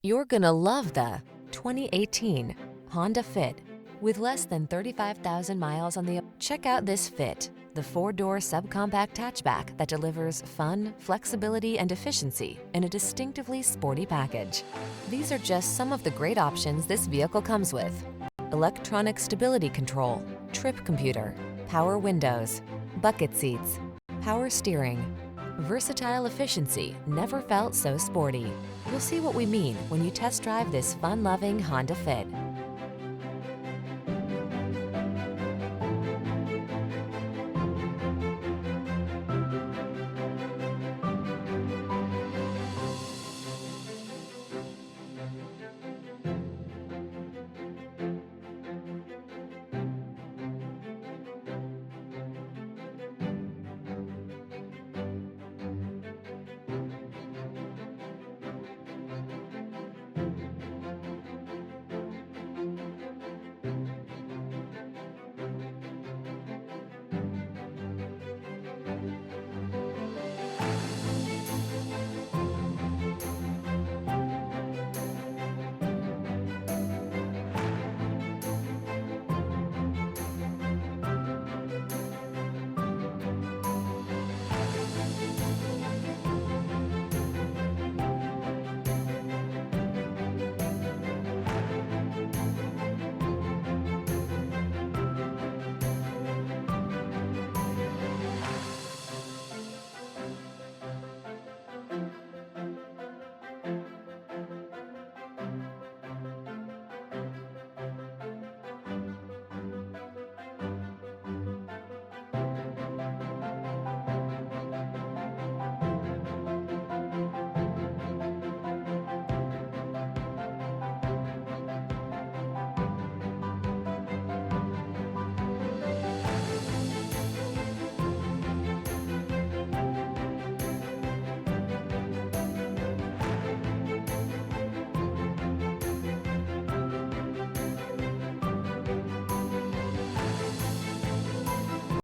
You're gonna love the 2018 Honda Fit. With less than 35,000 miles on the... Check out this Fit, the four-door subcompact hatchback that delivers fun, flexibility, and efficiency in a distinctively sporty package. These are just some of the great options this vehicle comes with: electronic stability control, trip computer, power windows, bucket seats, power steering. Versatile efficiency never felt so sporty. You'll see what we mean when you test drive this fun-loving Honda Fit.